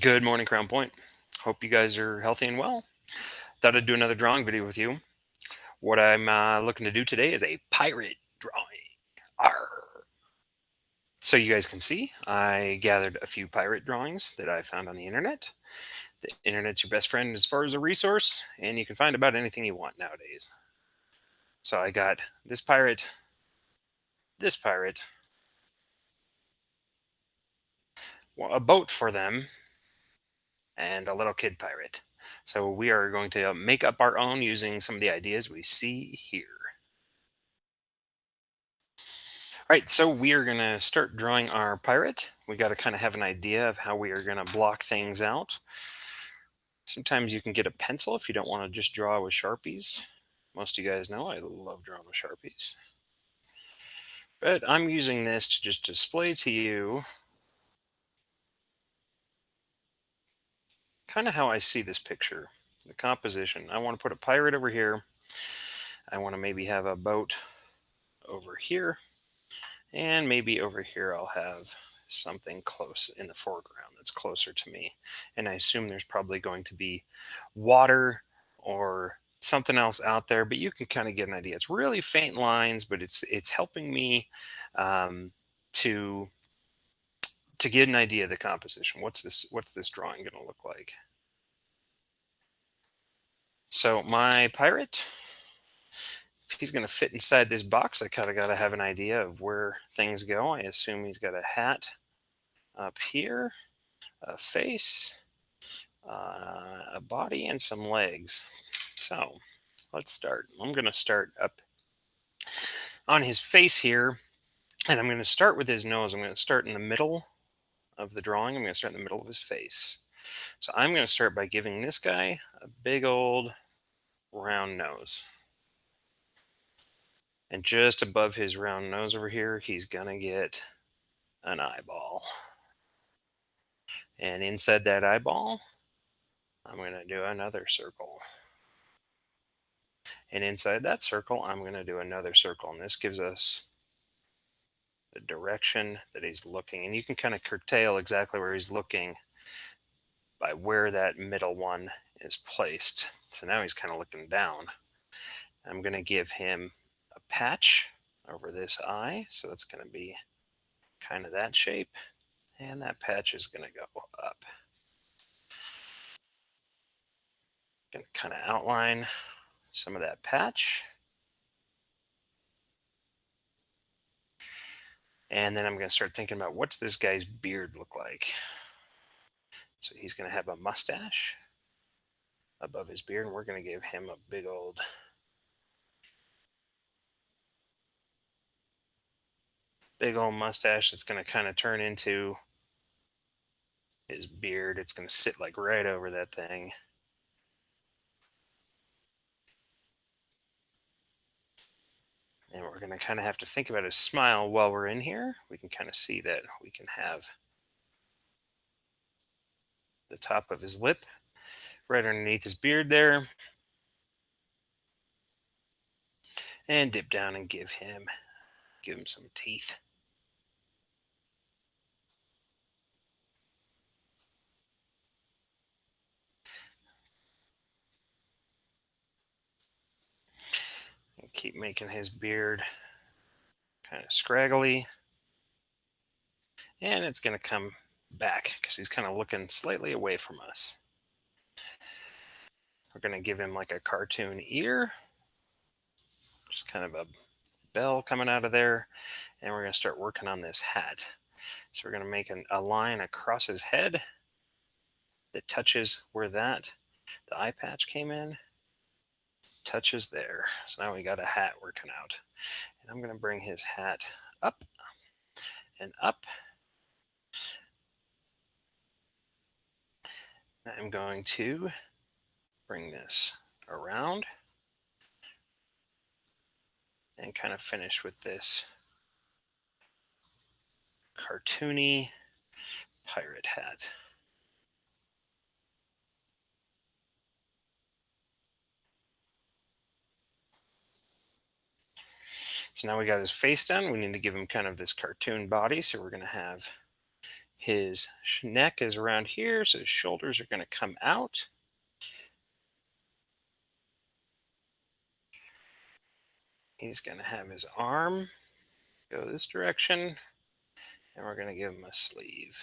Good morning, Crown Point. Hope you guys are healthy and well. Thought I'd do another drawing video with you. What I'm looking to do today is a pirate drawing. Arr. So you guys can see, I gathered a few pirate drawings that I found on the internet. The internet's your best friend as far as a resource, and you can find about anything you want nowadays. So I got this pirate, a boat for them, and a little kid pirate. So we are going to make up our own using some of the ideas we see here. All right, so we are going to start drawing our pirate. We got to kind of have an idea of how we are going to block things out. Sometimes you can get a pencil if you don't want to just draw with Sharpies. Most of you guys know I love drawing with Sharpies. But I'm using this to just display to you kind of how I see this picture, the composition. I want to put a pirate over here. I want to maybe have a boat over here. And maybe over here I'll have something close in the foreground that's closer to me. And I assume there's probably going to be water or something else out there, but you can kind of get an idea. It's really faint lines, but it's helping me um, to to get an idea of the composition. What's this drawing going to look like? So my pirate, if he's going to fit inside this box, I kind of got to have an idea of where things go. I assume he's got a hat up here, a face, a body, and some legs. So let's start. I'm going to start up on his face here, and I'm going to start with his nose. I'm going to start in the middle of the drawing. I'm going to start in the middle of his face. So I'm going to start by giving this guy a big old round nose. And just above his round nose over here, he's going to get an eyeball. And inside that eyeball, I'm going to do another circle. And inside that circle, I'm going to do another circle. And this gives us the direction that he's looking. And you can kind of curtail exactly where he's looking by where that middle one is placed. So now he's kind of looking down. I'm going to give him a patch over this eye. So it's going to be kind of that shape. And that patch is going to go up. Going to kind of outline some of that patch. And then I'm going to start thinking about what's this guy's beard look like. So he's going to have a mustache above his beard, and we're going to give him a big old mustache that's going to kind of turn into his beard. It's going to sit like right over that thing. And we're going to kind of have to think about his smile while we're in here. We can kind of see that we can have the top of his lip right underneath his beard there. And dip down and give him some teeth. And keep making his beard kind of scraggly. And it's going to come back because he's kind of looking slightly away from us. We're going to give him like a cartoon ear, just kind of a bell coming out of there. And we're going to start working on this hat. So we're going to make a line across his head that touches where the eye patch came in, touches there. So now we got a hat working out. And I'm going to bring his hat up and up. I'm going to bring this around and kind of finish with this cartoony pirate hat. So now we got his face done. We need to give him kind of this cartoon body. So we're going to have His neck is around here, so his shoulders are going to come out. He's going to have his arm go this direction, and we're going to give him a sleeve.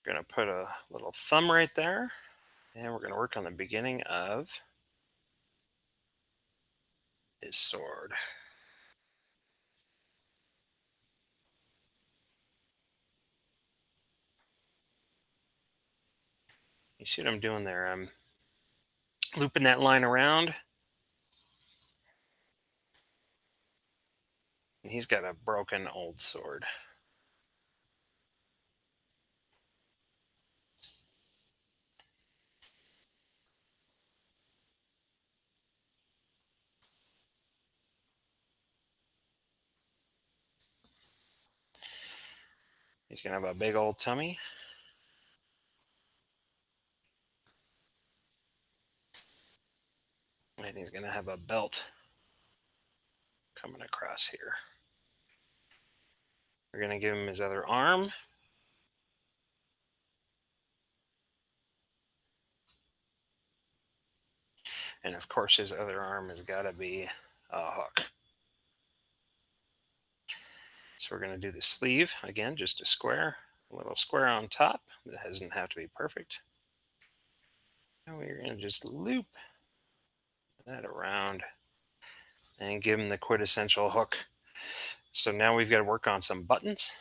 We're going to put a little thumb right there, and we're going to work on the beginning of his sword. You see what I'm doing there? I'm looping that line around. And he's got a broken old sword. He's going to have a big old tummy. And he's going to have a belt coming across here. We're going to give him his other arm. And of course, his other arm has got to be a hook. So we're going to do the sleeve. Again, just a square. A little square on top. It doesn't have to be perfect. And we're going to just loop that around and give him the quintessential hook. So now we've got to work on some buttons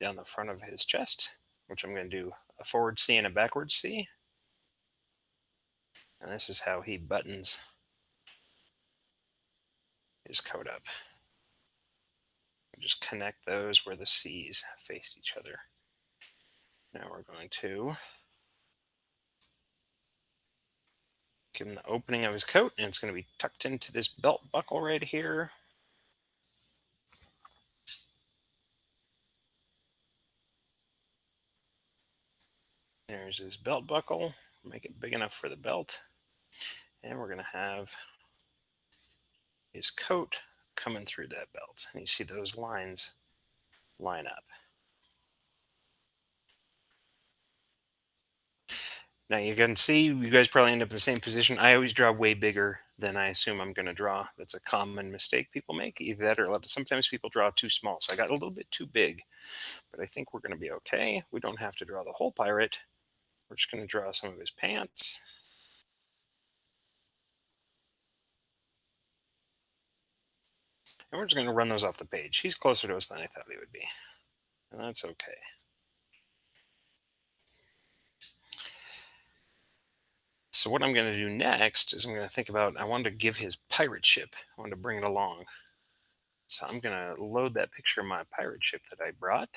down the front of his chest, which I'm going to do a forward C and a backward C. And this is how he buttons his coat up. Just connect those where the C's faced each other. Now we're going to give him the opening of his coat, and it's going to be tucked into this belt buckle right here. There's his belt buckle. Make it big enough for the belt. And we're going to have his coat coming through that belt. And you see those lines line up. Now you can see, you guys probably end up in the same position. I always draw way bigger than I assume I'm going to draw. That's a common mistake people make. Either that or sometimes people draw too small. So I got a little bit too big, but I think we're going to be okay. We don't have to draw the whole pirate. We're just going to draw some of his pants. And we're just going to run those off the page. He's closer to us than I thought he would be. And that's okay. So what I'm going to do next is I'm going to think about, I wanted to give his pirate ship. I wanted to bring it along. So I'm going to load that picture of my pirate ship that I brought.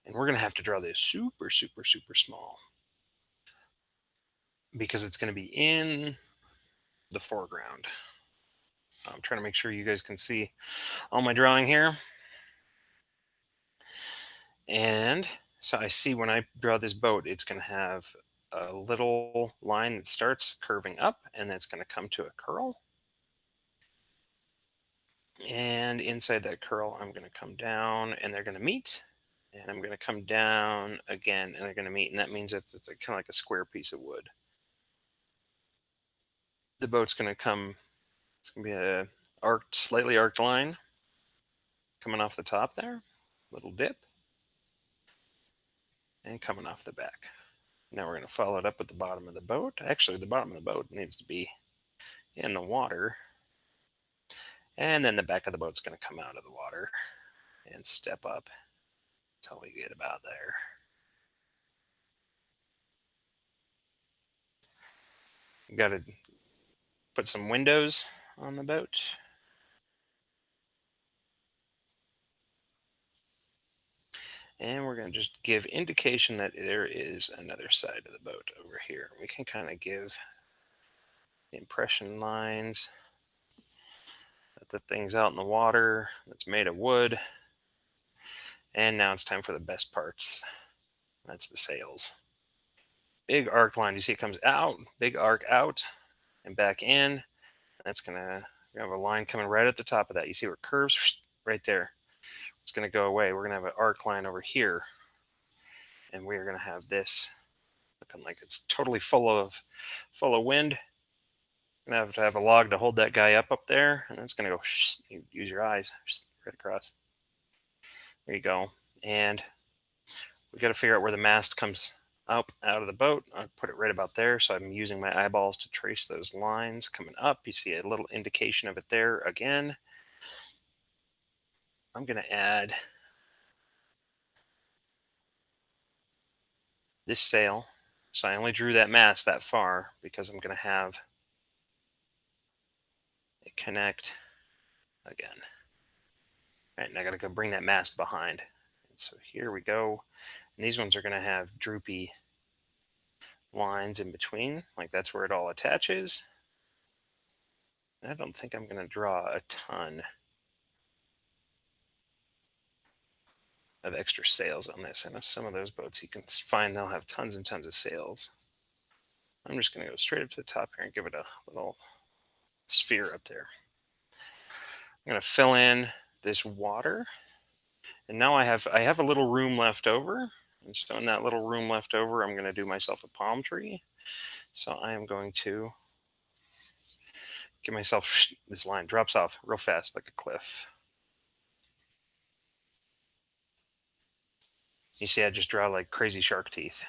And we're going to have to draw this super, super, super small. Because it's going to be in the foreground. I'm trying to make sure you guys can see all my drawing here. And so I see when I draw this boat, it's going to have a little line that starts curving up, and that's going to come to a curl. And inside that curl, I'm going to come down, and they're going to meet. And I'm going to come down again, and they're going to meet. And that means it's kind of like a square piece of wood. The boat's going to come, it's going to be a slightly arced line coming off the top there, little dip, and coming off the back. Now we're going to follow it up at the bottom of the boat. Actually, the bottom of the boat needs to be in the water. And then the back of the boat's going to come out of the water and step up until we get about there. You got to put some windows on the boat. And we're going to just give indication that there is another side of the boat over here. We can kind of give the impression lines that the thing's out in the water, that's made of wood. And now it's time for the best parts. That's the sails. Big arc line. You see it comes out, big arc out and back in. That's going to have a line coming right at the top of that. You see where it curves right there. it's going to go away. We're going to have an arc line over here, and we are going to have this looking like it's totally full of wind. Gonna have to have a log to hold that guy up there, and it's gonna go. Use your eyes right across. There you go. And we got to figure out where the mast comes up out of the boat. I put it right about there, so I'm using my eyeballs to trace those lines coming up. You see a little indication of it there again. I'm gonna add this sail. So I only drew that mast that far because I'm gonna have it connect again. All right, and I gotta go bring that mast behind. And so here we go. And these ones are gonna have droopy lines in between, like that's where it all attaches. I don't think I'm gonna draw a ton of extra sails on this. I know some of those boats you can find, they'll have tons and tons of sails. I'm just gonna go straight up to the top here and give it a little sphere up there. I'm gonna fill in this water. And now I have a little room left over. And so in that little room left over, I'm going to do myself a palm tree. So I am going to give myself, this line drops off real fast like a cliff. You see I just draw like crazy shark teeth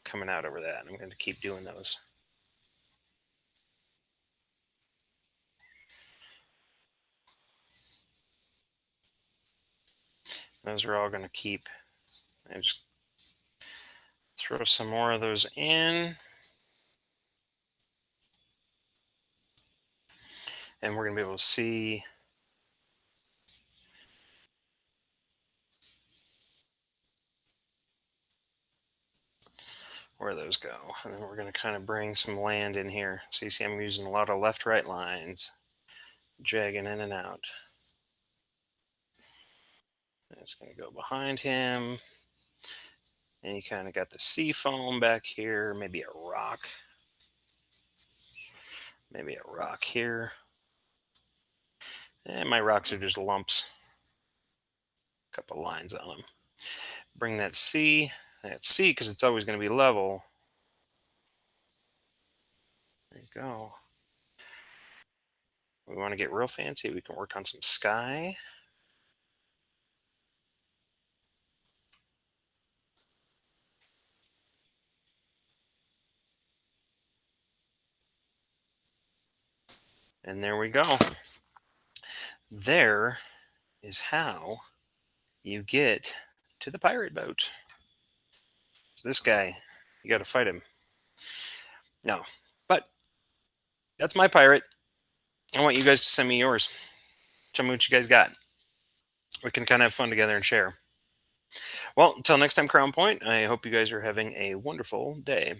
coming out over that. I'm going to keep doing those. Those are all going to keep, and just throw some more of those in. And we're going to be able to see where those go. And then we're going to kind of bring some land in here. So you see I'm using a lot of left-right lines, jagging in and out. It's going to go behind him. And you kind of got the sea foam back here, maybe a rock. Maybe a rock here. And my rocks are just lumps. A couple lines on them. Bring that sea because it's always going to be level. There you go. We want to get real fancy. We can work on some sky. And there we go. There is how you get to the pirate boat. So this guy, you got to fight him. No, but that's my pirate. I want you guys to send me yours. Tell me what you guys got. We can kind of have fun together and share. Well, until next time, Crown Point, I hope you guys are having a wonderful day.